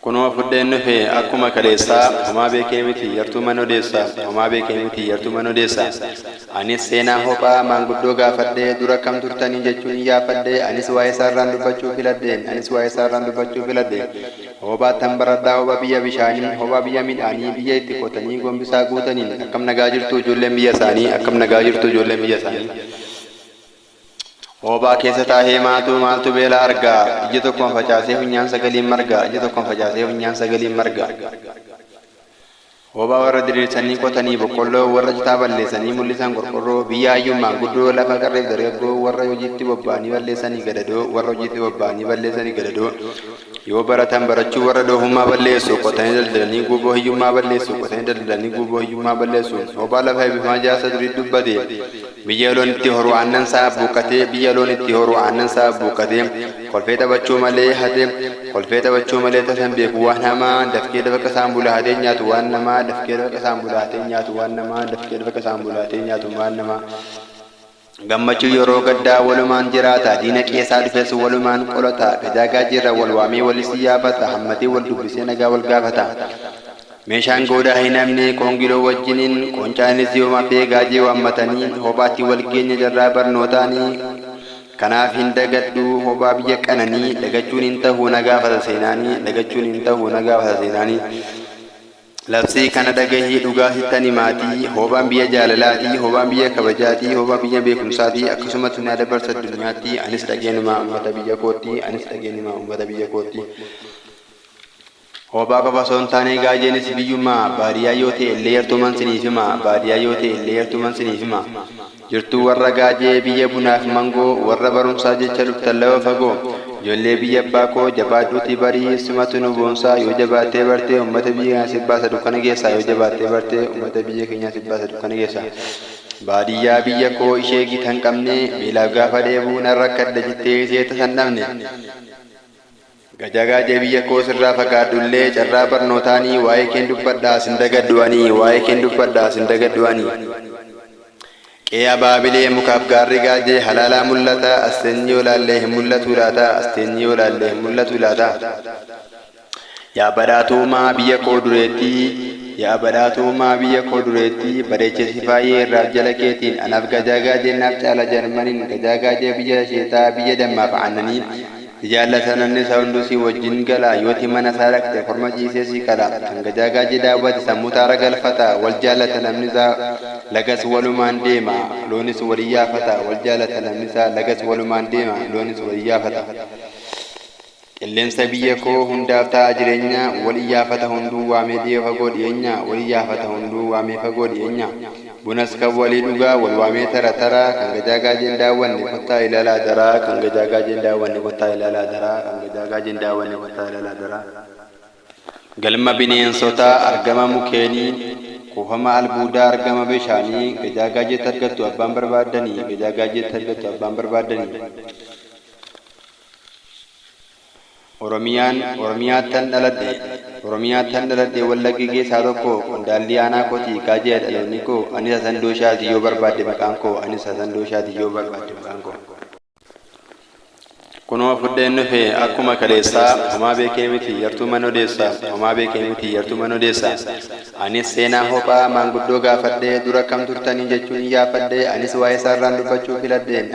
Kunoo fuddeen nufe akkuma kaleessaa homaa beekee miti yartuu mana odeessaa homaa beekee miti yartuu mana odeessaa anis seenaa hophaa maanguddoo gaafadhee dura kam turtanii jechuun iyyaafadhee anis waa'ee isaarraan dubbachuu filadheen hophaa tan baradhaa hophaa biyya bishaanii hophaa biyya midhaanii biyya itti qotanii gombisaa guutaniin akkam nagaa jirtu ijoolleen biyya isaanii akkam nagaa jirtu ijoolleen biyya isaanii. Hophaa keessa taa'ee maaltu beela argaa iji tokkoon facaasee funyaan sagaliin marga Hophaa warra diriirsanii qotanii boqqolloo warra citaa balleessanii mul'isan qorqorroo biyya hayyummaa guddoo lafa qarreef dargaggoo warra hojiitti bobba'anii balleessanii gadadoo yoo baratan barachuu warra doofummaa balleessu qotanii daldalanii guuboo hiyyummaa balleessu hophaa lafa eebbifamaa jaarsa durii dubbate biyya loon itti horu aannan sa'a buuqqatee kolfee taphachuu malee tasan beeku waan hamaa dafqee dafa qasaan bula hatee nyaatu waan namaa gammachuu yeroo gaddaa walumaan jiraata diina qeessaa dhufes walumaan qolata gajaagaa jirra wal waamee walis yaafata hammatee wal dubbisee nagaa wal gaafata meeshaan goodaa hin hamne qoongiloo wajjiniin qoncaanis yoo mafee gaajee waammatanii hophaatti wal geenya jarraa barnootaanii kanaaf hin dagadhu hophaa biyya qananii dagachuun hin ta'uu nagaafata seenaanii labsii kana dhagahii dhugaa sittani maatii hophaan biyya jaalalaatii hophaan biyya kabajaatii hophaa biyya beekumsaatii akkasumas na dabarsa addunyaatti anis dhageenuma uummata biyya kootti hophaa qofa osoo hin taane gaajeenis biyyummaa baadiyyaa yoo ta'e illee yartuman siniif hima jirtuu warra gaajee biyya bunaaf mangoo warra barumsaa jecha dhuftan lafa fagoo ijoollee biyya abbaa koo jabaadhuuti barii simatu nu boonsaa yoo jabaattee bartee uummata biyya keenyaa sibbaasa dukkana geessaa baadiyyaa biyya koo ishee gita hin qabne miilaaf gaafa dheebuu nan rakkadha jettee seeta san dhabne gajagaajee biyya koo sirraa fagaadhullee carraa barnootaanii waa'ee keen dubbadhaa sin dagaddu'anii qe'ee baabilee mukaaf gaarri gaajee halaalaa mul'ata asteenyi yoo laallee hin mul'atu laata yaa badhaatuumaa biyya koo dureettii bareechisi faayee irraaf jala keetiin anaaf gajagaajee naaf caala jarmaniin gajagaajee biyya sheetaa biyya dammaaf aannaniin jaallatan anni isaa hundusii wajjin galaa yooti mana isaa dhaqxe korma ciisee sii qala kan gajagaajee daawwate sammuu taara galfata wal jaallatan namni isaa lagas walumaan deema loonis walii yaafata qilleensa biyya koo hundaaf ta'a jireenya walii yaafata hunduu waamee fagoo dhiyeenya bunas kan walii dhugaa wal waamee tara kan gajagaajeen daawwanne kottaa ilaalaa daraa galma bineensotaa argama mukeenii kuufama albuudaa argama bishaanii gajagaajeetti argattu abbaan barbaadanii Oromiyaattan dhaladhe wallaggi keessaa tokko qondaalli aanaa kooti gaajee dhaloonni koo anis hasan dooshaati yoo barbaadde maqaan koo Kunoo fuddeen nufe akkuma kaleessaa homaa beekee miti yartuu mana odeessaa anis seenaa hophaa maanguddoo gaafadhee dura kam turtanii jechuun iyyaafadhee anis waa'ee isaarraan dubbachuu filadheen